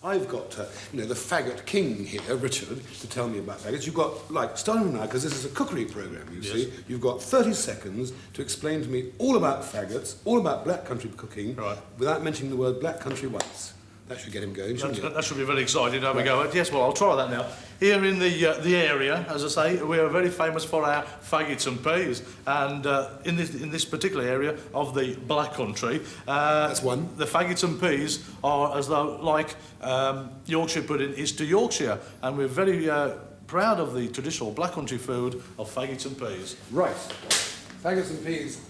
I've got, the faggot king here, Richard, to tell me about faggots. You've got, starting now, because this is a cookery programme, you see, you've got 30 seconds to explain to me all about faggots, all about black country cooking, without mentioning the word black country once. That should get him going, shouldn't it? That should be very exciting. Have a go. Yes, well, I'll try that now. Here in the area, as I say, we are very famous for our faggots and peas, and in this particular area of the Black Country, that's one. The faggots and peas are as though like Yorkshire pudding is to Yorkshire, and we're very proud of the traditional Black Country food of faggots and peas. Right, faggots and peas,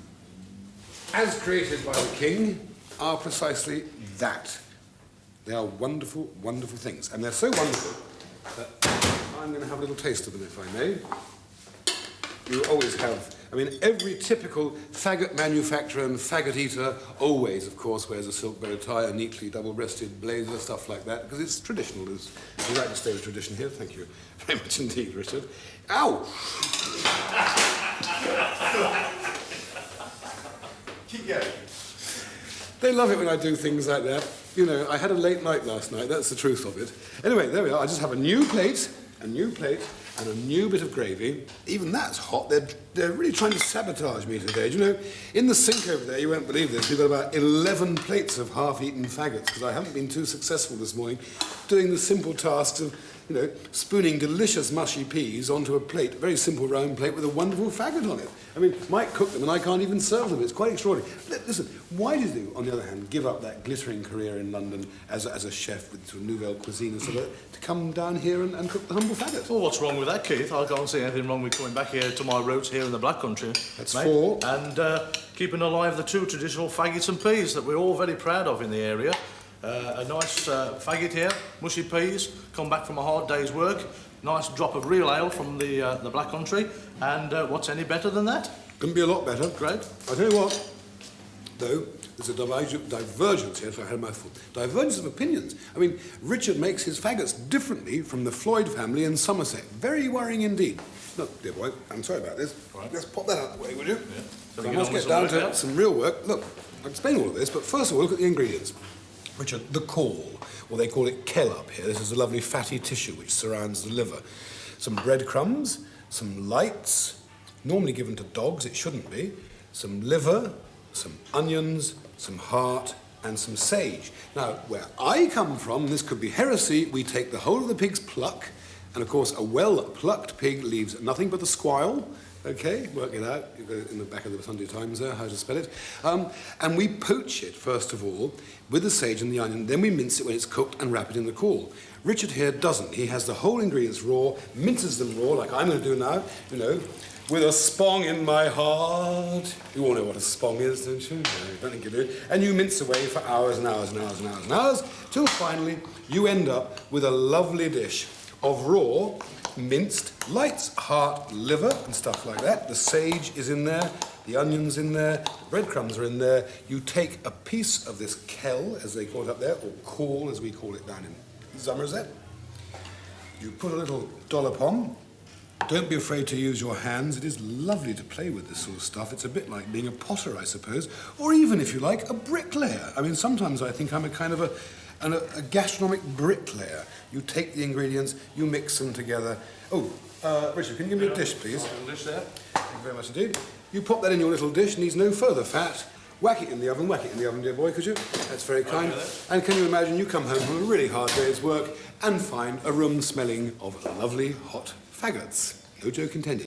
as created by the king, are precisely that. They are wonderful, wonderful things. And they're so wonderful that I'm going to have a little taste of them, if I may. You always have, every typical faggot manufacturer and faggot eater always, of course, wears a silk bow tie, a neatly double-breasted blazer, stuff like that, because it's traditional. We like to stay with tradition here. Thank you very much indeed, Richard. Ow! Keep going. They love it when I do things like that. You know, I had a late night last night, that's the truth of it. Anyway, there we are. I just have a new plate, and a new bit of gravy. Even that's hot. They're really trying to sabotage me today. Do you know, in the sink over there, you won't believe this, we've got about 11 plates of half-eaten faggots, because I haven't been too successful this morning doing the simple tasks of, spooning delicious mushy peas onto a plate, a very simple round plate with a wonderful faggot on it. Mike cooked them and I can't even serve them. It's quite extraordinary. Listen, why did you, on the other hand, give up that glittering career in London as a chef with sort of nouvelle cuisine and stuff like that, to come down here and cook the humble faggot? Well, what's wrong with that, Keith? I can't see anything wrong with coming back here to my roots here in the Black Country. That's mate, four. And keeping alive the two traditional faggots and peas that we're all very proud of in the area. A nice faggot here, mushy peas, come back from a hard day's work, nice drop of real ale from the Black Country, and what's any better than that? Couldn't be a lot better. Great. I'll tell you what, though, there's a divergence here, so I had a mouthful. Divergence of opinions. Richard makes his faggots differently from the Floyd family in Somerset. Very worrying indeed. Look, dear boy, I'm sorry about this. Right. Let's pop that out of the way, would you? Yeah. So I must get down to some real work. Look, I'll explain all of this, but first of all, look at the ingredients. Richard, the caul, or they call it kell up here. This is a lovely fatty tissue which surrounds the liver. Some breadcrumbs, some lights, normally given to dogs, it shouldn't be, some liver, some onions, some heart, and some sage. Now, where I come from, this could be heresy, we take the whole of the pig's pluck, and of course a well-plucked pig leaves nothing but the squile. Okay, work it out. You've got it in the back of the Sunday Times there, how to spell it. And we poach it, first of all, with the sage and the onion, then we mince it when it's cooked and wrap it in the caul. Richard here doesn't. He has the whole ingredients raw, minces them raw, like I'm going to do now, with a spong in my heart. You all know what a spong is, don't you? No, I don't think you do. And you mince away for hours and hours and hours and hours and hours, till finally you end up with a lovely dish of raw, minced lights, heart, liver and stuff like that. The sage is in there, the onion's in there, the breadcrumbs are in there. You take a piece of this kell, as they call it up there, or caul, as we call it down in Somerset. You put a little dollop on. Don't be afraid to use your hands. It is lovely to play with this sort of stuff. It's a bit like being a potter, I suppose, or even, if you like, a bricklayer. Sometimes I think I'm a kind of a gastronomic bricklayer. You take the ingredients, you mix them together. Oh, Richard, can you give me a dish, please? A dish there. Thank you very much indeed. You pop that in your little dish, needs no further fat. Whack it in the oven, dear boy, could you? That's very kind. And can you imagine you come home from a really hard day's work and find a room smelling of lovely hot faggots? No joke intended.